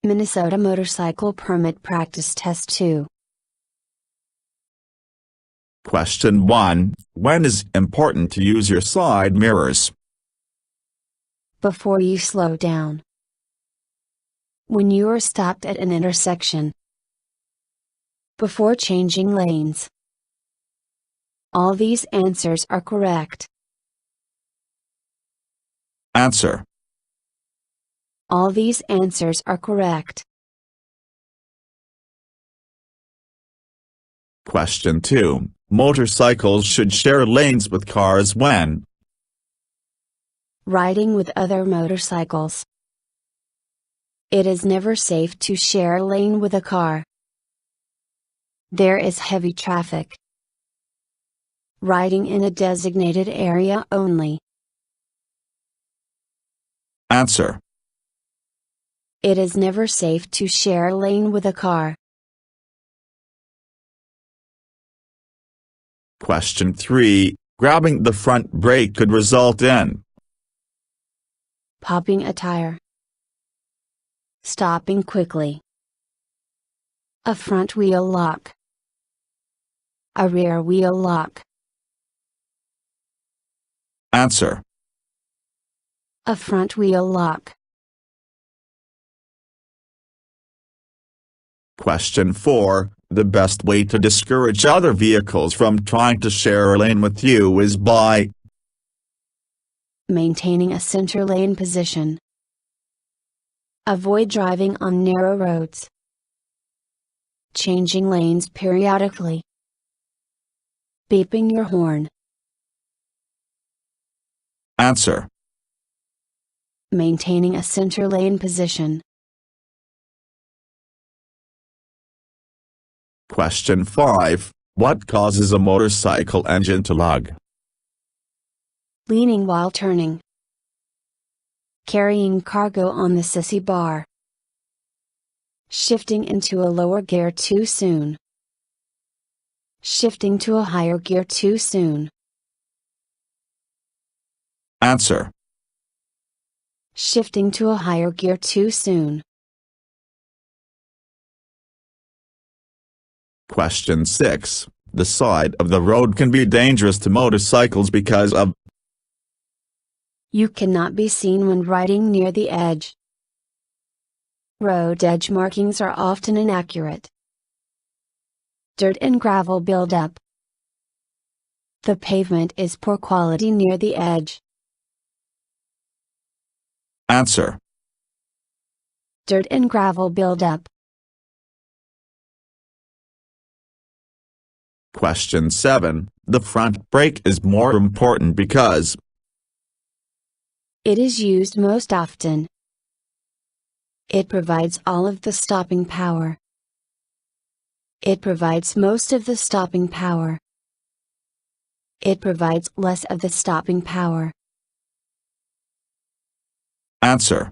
Minnesota Motorcycle Permit Practice Test 2. Question 1. When is it important to use your side mirrors? Before you slow down. When you are stopped at an intersection. Before changing lanes. All these answers are correct. Answer. All these answers are correct. Question 2. Motorcycles should share lanes with cars when riding with other motorcycles. It is never safe to share a lane with a car. There is heavy traffic. Riding in a designated area only. Answer. It is never safe to share a lane with a car. Question 3. Grabbing the front brake could result in popping a tire. Stopping quickly. A front wheel lock. A rear wheel lock. Answer. A front wheel lock. Question 4. The best way to discourage other vehicles from trying to share a lane with you is by maintaining a center lane position. Avoid driving on narrow roads. Changing lanes periodically. Beeping your horn. Answer. Maintaining a center lane position. Question 5. What causes a motorcycle engine to lug? Leaning while turning. Carrying cargo on the sissy bar. Shifting into a lower gear too soon. Shifting to a higher gear too soon. Answer. Shifting to a higher gear too soon. Question 6. The side of the road can be dangerous to motorcycles because of you cannot be seen when riding near the edge. Road edge markings are often inaccurate. Dirt and gravel buildup. The pavement is poor quality near the edge. Answer. Dirt and gravel buildup. Question 7. The front brake is more important because it is used most often. It provides all of the stopping power. It provides most of the stopping power. It provides less of the stopping power. Answer.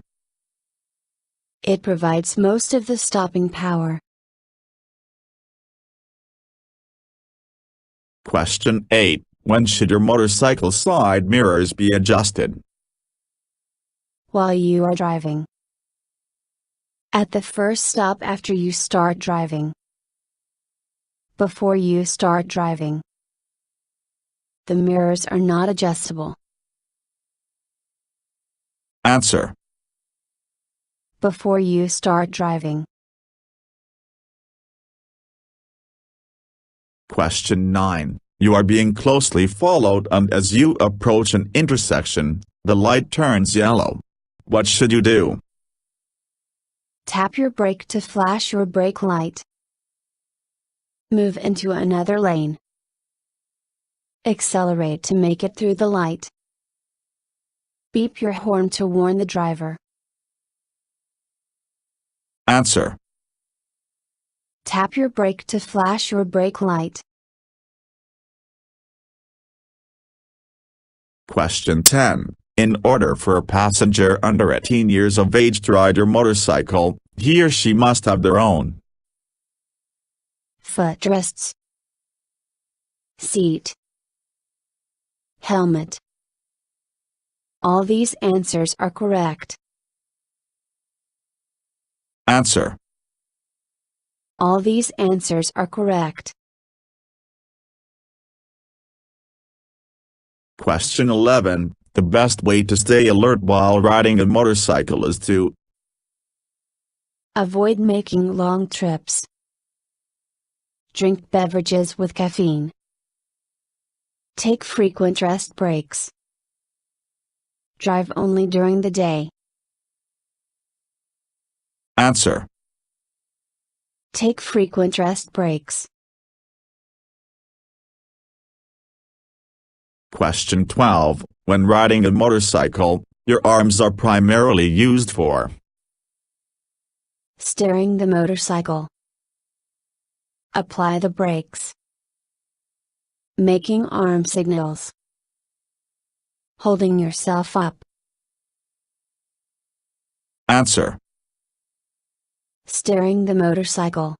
It provides most of the stopping power. Question 8. When should your motorcycle side mirrors be adjusted? While you are driving. At the first stop after you start driving. Before you start driving. The mirrors are not adjustable. Answer. Before you start driving. Question 9. You are being closely followed and as you approach an intersection, the light turns yellow. What should you do? Tap your brake to flash your brake light. Move into another lane. Accelerate to make it through the light. Beep your horn to warn the driver. Answer. Tap your brake to flash your brake light. Question 10. In order for a passenger under 18 years of age to ride your motorcycle, he or she must have their own footrests, seat, helmet. All these answers are correct. Answer. All these answers are correct. Question 11. The best way to stay alert while riding a motorcycle is to avoid making long trips. Drink beverages with caffeine. Take frequent rest breaks. Drive only during the day. Answer. Take frequent rest breaks. Question 12. When riding a motorcycle, your arms are primarily used for steering the motorcycle. Apply the brakes. Making arm signals. Holding yourself up. Answer. Steering the motorcycle.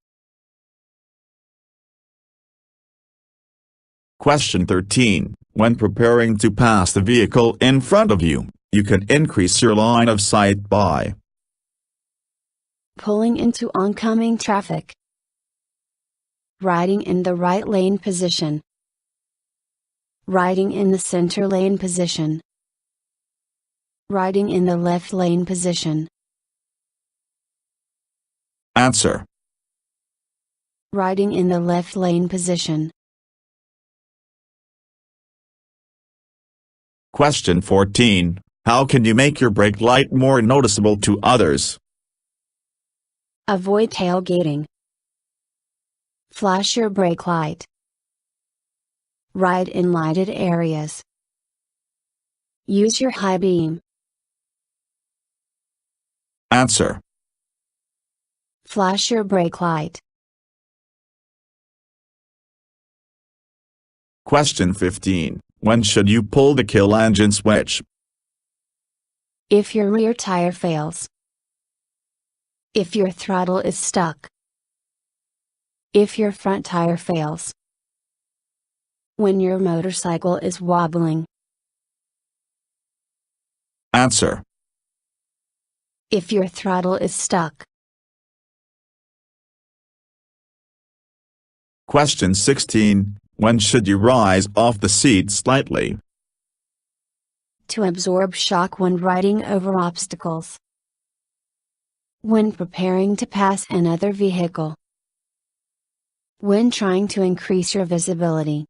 Question 13. When preparing to pass the vehicle in front of you, you can increase your line of sight by pulling into oncoming traffic. Riding in the right lane position. Riding in the center lane position. Riding in the left lane position. Answer. Riding in the left lane position. Question 14. How can you make your brake light more noticeable to others? Avoid tailgating. Flash your brake light. Ride in lighted areas. Use your high beam. Answer. Flash your brake light. Question 15. When should you pull the kill engine switch? If your rear tire fails. If your throttle is stuck. If your front tire fails. When your motorcycle is wobbling. Answer. If your throttle is stuck. Question 16. When should you rise off the seat slightly? To absorb shock when riding over obstacles. When preparing to pass another vehicle. When trying to increase your visibility.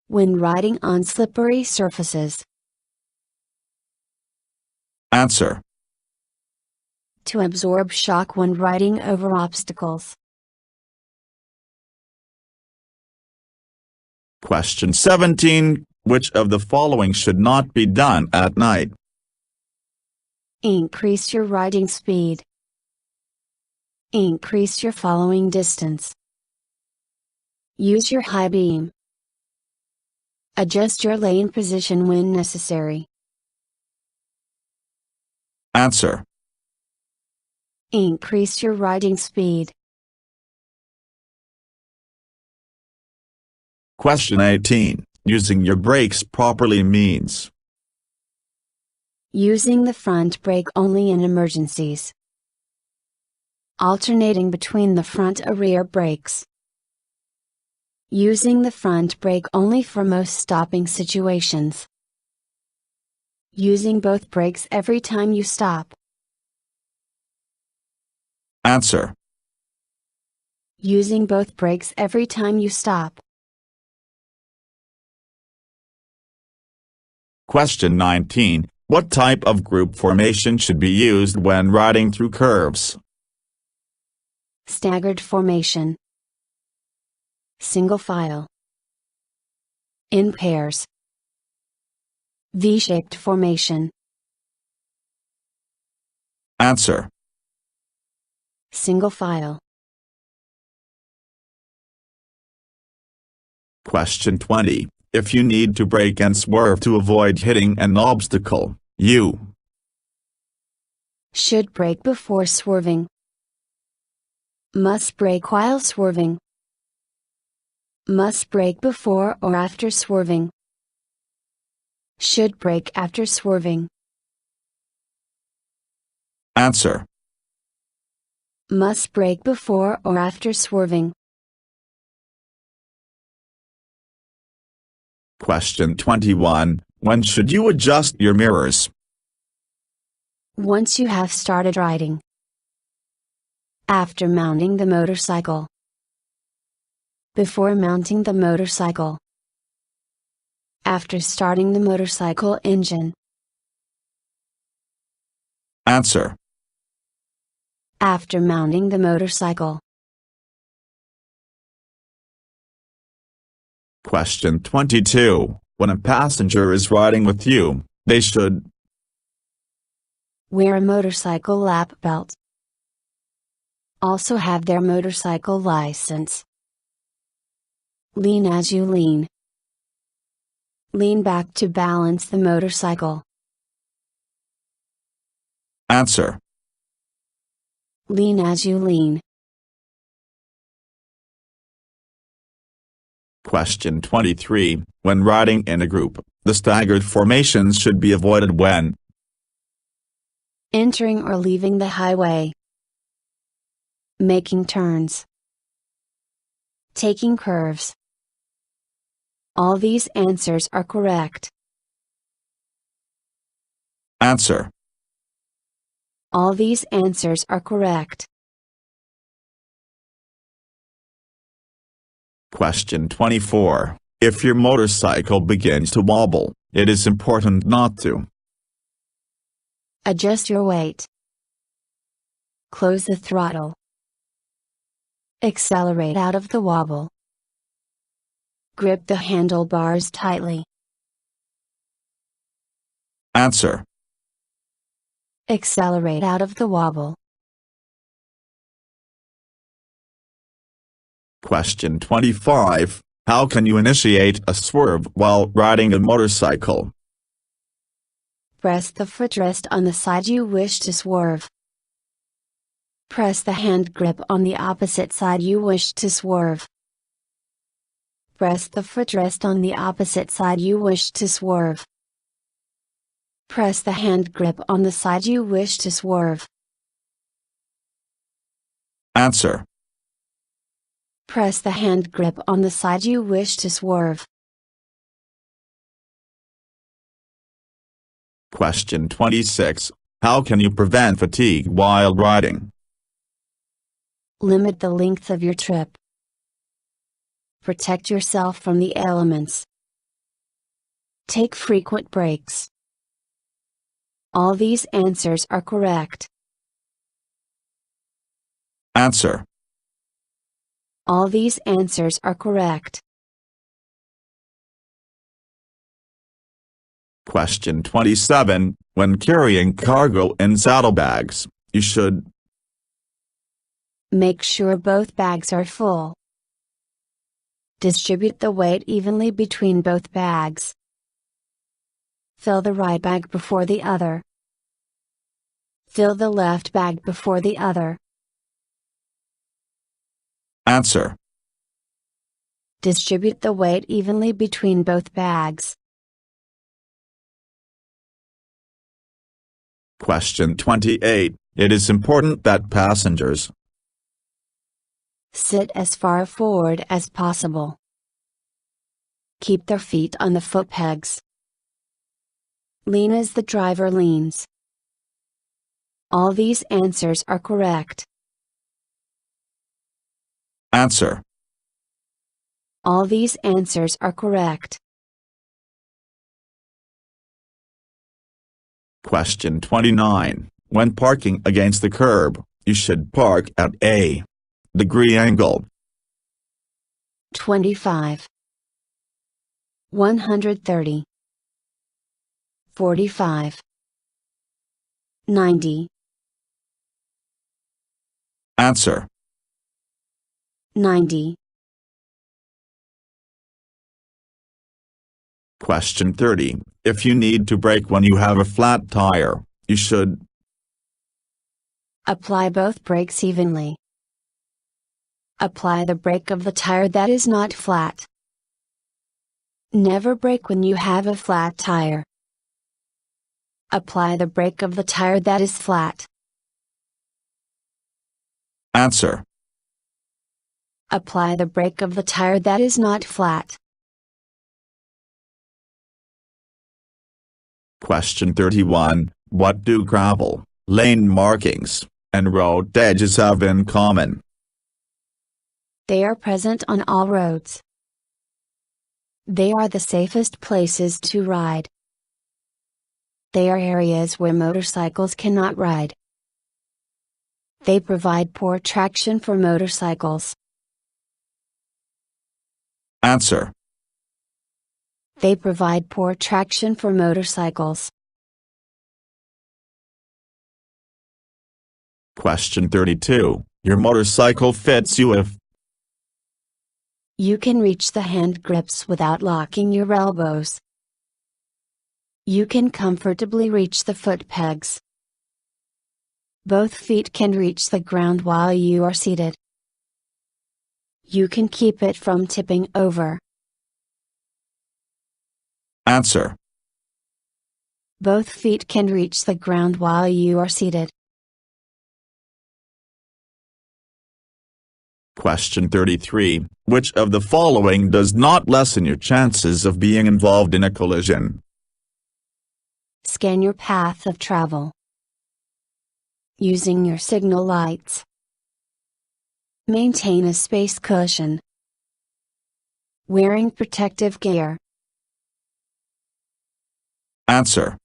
When riding on slippery surfaces. Answer. To absorb shock when riding over obstacles. Question 17. Which of the following should not be done at night? Increase your riding speed. Increase your following distance. Use your high beam. Adjust your lane position when necessary. Answer. Increase your riding speed. Question 18. Using your brakes properly means using the front brake only in emergencies. Alternating between the front or rear brakes. Using the front brake only for most stopping situations. Using both brakes every time you stop. Answer. Using both brakes every time you stop. Question 19. What type of group formation should be used when riding through curves? Staggered formation. Single file. In pairs. V-shaped formation. Answer. Single file. Question 20. If you need to brake and swerve to avoid hitting an obstacle, you should brake before swerving. Must brake while swerving. Must brake before or after swerving. Should brake after swerving. Answer. Must brake before or after swerving? Question 21. When should you adjust your mirrors? Once you have started riding. After mounting the motorcycle. Before mounting the motorcycle. After starting the motorcycle engine. Answer. After mounting the motorcycle. Question 22. When a passenger is riding with you, they should wear a motorcycle lap belt. Also have their motorcycle license. Lean as you lean. Lean back to balance the motorcycle. Answer. Lean as you lean. Question 23. When riding in a group, the staggered formations should be avoided when entering or leaving the highway, making turns, taking curves. All these answers are correct. Answer. All these answers are correct. Question 24. If your motorcycle begins to wobble, it is important not to adjust your weight, close the throttle, accelerate out of the wobble, grip the handlebars tightly. Answer. Accelerate out of the wobble. Question 25. How can you initiate a swerve while riding a motorcycle? Press the footrest on the side you wish to swerve. Press the hand grip on the opposite side you wish to swerve. Press the footrest on the opposite side you wish to swerve. Press the hand grip on the side you wish to swerve. Answer. Press the hand grip on the side you wish to swerve. Question 26. How can you prevent fatigue while riding? Limit the length of your trip. Protect yourself from the elements. Take frequent breaks. All these answers are correct. Answer. All these answers are correct. Question 27. When carrying cargo in saddlebags, you should make sure both bags are full. Distribute the weight evenly between both bags. Fill the right bag before the other. Fill the left bag before the other. Answer. Distribute the weight evenly between both bags. Question 28. It is important that passengers sit as far forward as possible. Keep their feet on the foot pegs. Lean as the driver leans. All these answers are correct. Answer. All these answers are correct. Question 29. When parking against the curb, you should park at a degree angle. 25, 130, 45, 90. Answer. 90. Question 30. If you need to brake when you have a flat tire, you should apply both brakes evenly. Apply the brake of the tire that is not flat. Never brake when you have a flat tire. Apply the brake of the tire that is flat. Answer. Apply the brake of the tire that is not flat. Question 31. What do gravel, lane markings, and road edges have in common? They are present on all roads. They are the safest places to ride. They are areas where motorcycles cannot ride. They provide poor traction for motorcycles. Answer. They provide poor traction for motorcycles. Question 32. Your motorcycle fits you if you can reach the hand grips without locking your elbows. You can comfortably reach the foot pegs. Both feet can reach the ground while you are seated. You can keep it from tipping over. Answer. Both feet can reach the ground while you are seated. Question 33. Which of the following does not lessen your chances of being involved in a collision? Scan your path of travel. Using your signal lights. Maintain a space cushion. Wearing protective gear. Answer.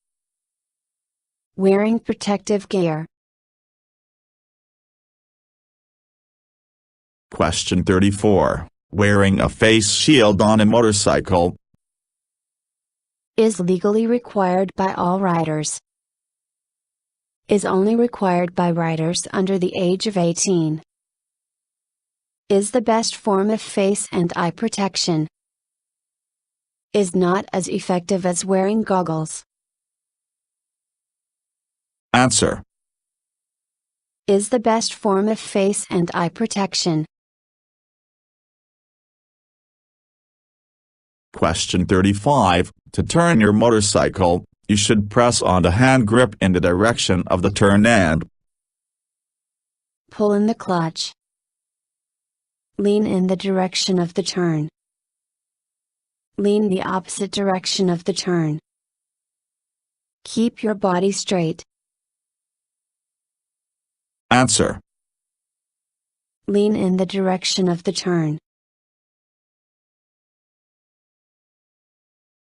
Wearing protective gear. Question 34. Wearing a face shield on a motorcycle is legally required by all riders. Is only required by riders under the age of 18. Is the best form of face and eye protection. Is not as effective as wearing goggles. Answer. Is the best form of face and eye protection. Question 35. To turn your motorcycle, you should press on the hand grip in the direction of the turn and pull in the clutch. Lean in the direction of the turn. Lean the opposite direction of the turn. Keep your body straight. Answer. Lean in the direction of the turn.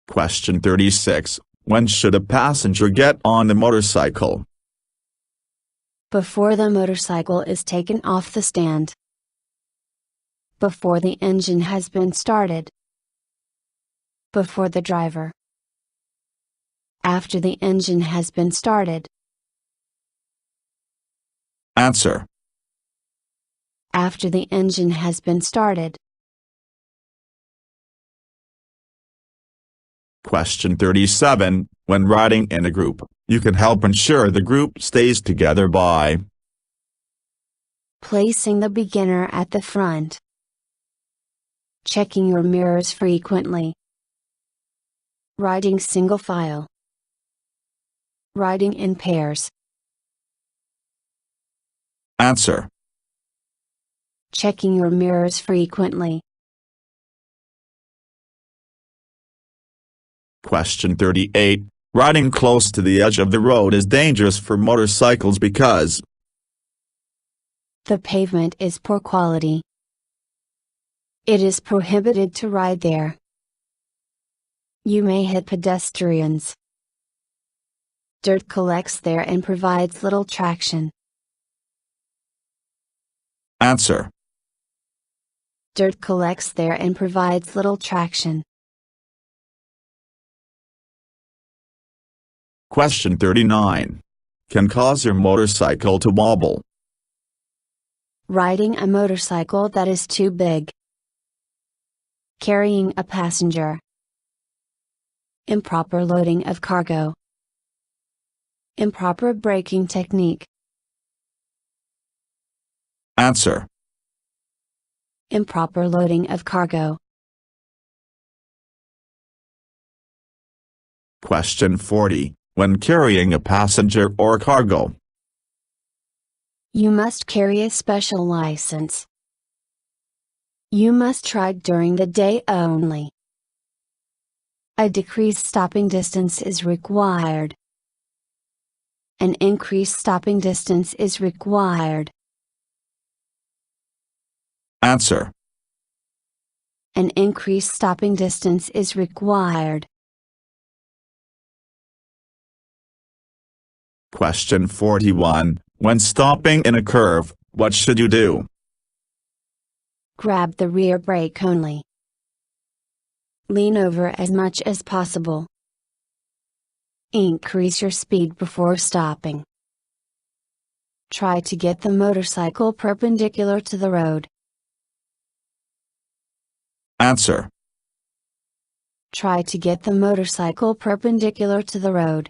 Question 36. When should a passenger get on the motorcycle? Before the motorcycle is taken off the stand. Before the engine has been started. Before the driver. After the engine has been started. Answer. After the engine has been started. Question 37. When riding in a group, you can help ensure the group stays together by placing the beginner at the front. Checking your mirrors frequently. Riding single file. Riding in pairs. Answer. Checking your mirrors frequently. Question 38. Riding close to the edge of the road is dangerous for motorcycles because the pavement is poor quality. It is prohibited to ride there. You may hit pedestrians. Dirt collects there and provides little traction. Answer. Dirt collects there and provides little traction. Question 39. Can cause your motorcycle to wobble. Riding a motorcycle that is too big. Carrying a passenger. Improper loading of cargo. Improper braking technique. Answer. Improper loading of cargo. Question 40. When carrying a passenger or cargo, You must carry a special license. You must ride during the day only. A decreased stopping distance is required. An increased stopping distance is required. Answer. An increased stopping distance is required. Question 41. When stopping in a curve, what should you do? Grab the rear brake only. Lean over as much as possible. Increase your speed before stopping. Try to get the motorcycle perpendicular to the road. Answer. Try to get the motorcycle perpendicular to the road.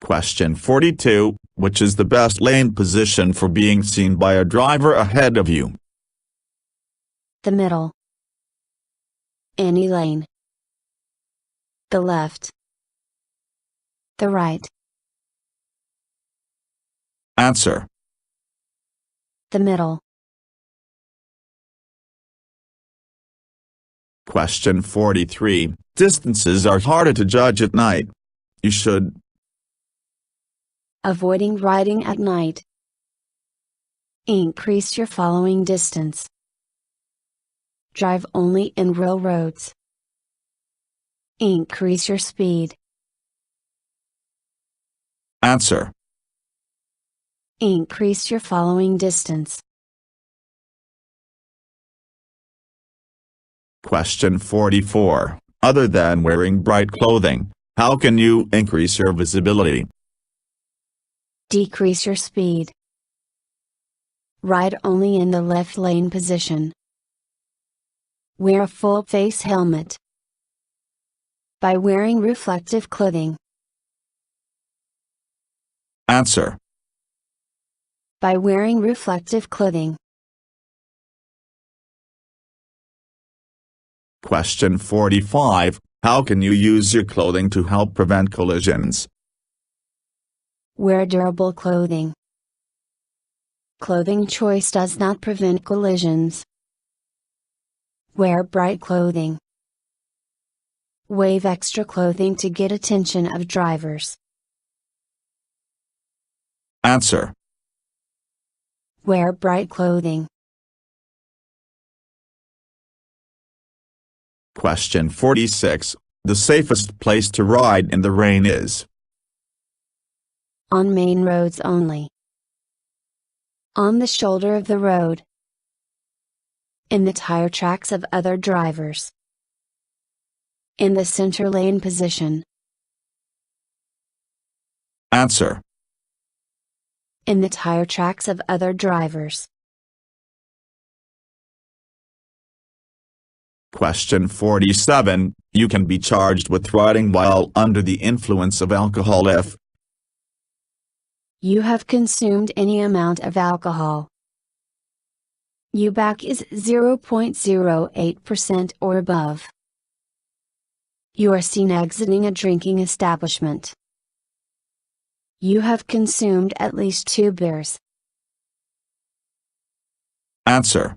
Question 42. Which is the best lane position for being seen by a driver ahead of you? The middle. Any lane. The left. The right. Answer. The middle. Question 43. Distances are harder to judge at night. You should Avoiding riding at night. Increase your following distance. Drive only in real roads. Increase your speed. Answer. Increase your following distance. Question 44. Other than wearing bright clothing, how can you increase your visibility? Decrease your speed. Ride only in the left lane position. Wear a full face helmet. By wearing reflective clothing. Answer. By wearing reflective clothing. Question 45. How can you use your clothing to help prevent collisions? Wear durable clothing. Clothing choice does not prevent collisions. Wear bright clothing. Wave extra clothing to get attention of drivers. Answer. Wear bright clothing. Question 46. The safest place to ride in the rain is? On main roads only. On the shoulder of the road. In the tire tracks of other drivers. In the center lane position. Answer. In the tire tracks of other drivers. Question 47. You can be charged with riding while under the influence of alcohol if you have consumed any amount of alcohol. UBAC is 0.08% or above. You are seen exiting a drinking establishment. You have consumed at least 2 beers. Answer.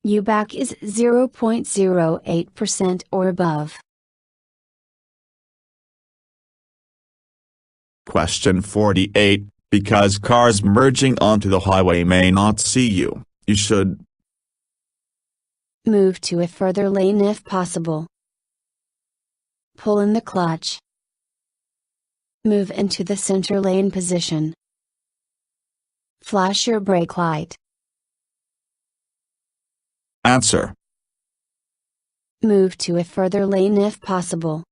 UBAC is 0.08% or above. Question 48. Because cars merging onto the highway may not see you, you should move to a further lane if possible. Pull in the clutch. Move into the center lane position. Flash your brake light. Answer. Move to a further lane if possible.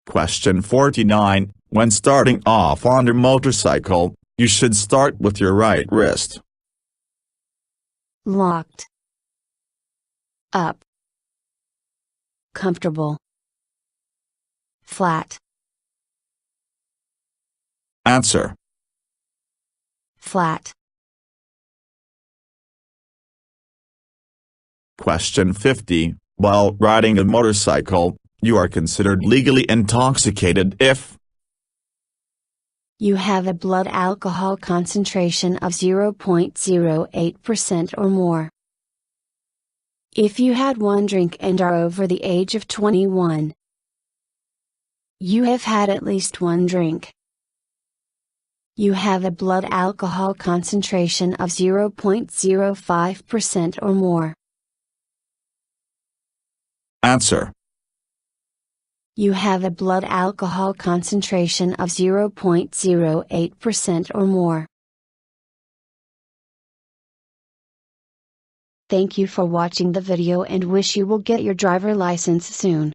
Question 49. When starting off on your motorcycle, you should start with your right wrist locked. Up. Comfortable. Flat. Answer. Flat. Question 50. While riding a motorcycle, You are considered legally intoxicated if you have a blood alcohol concentration of 0.08% or more. If you had one drink and are over the age of 21. You have had at least one drink. You have a blood alcohol concentration of 0.05% or more. Answer. You have a blood alcohol concentration of 0.08% or more. Thank you for watching the video and wish you will get your driver license soon.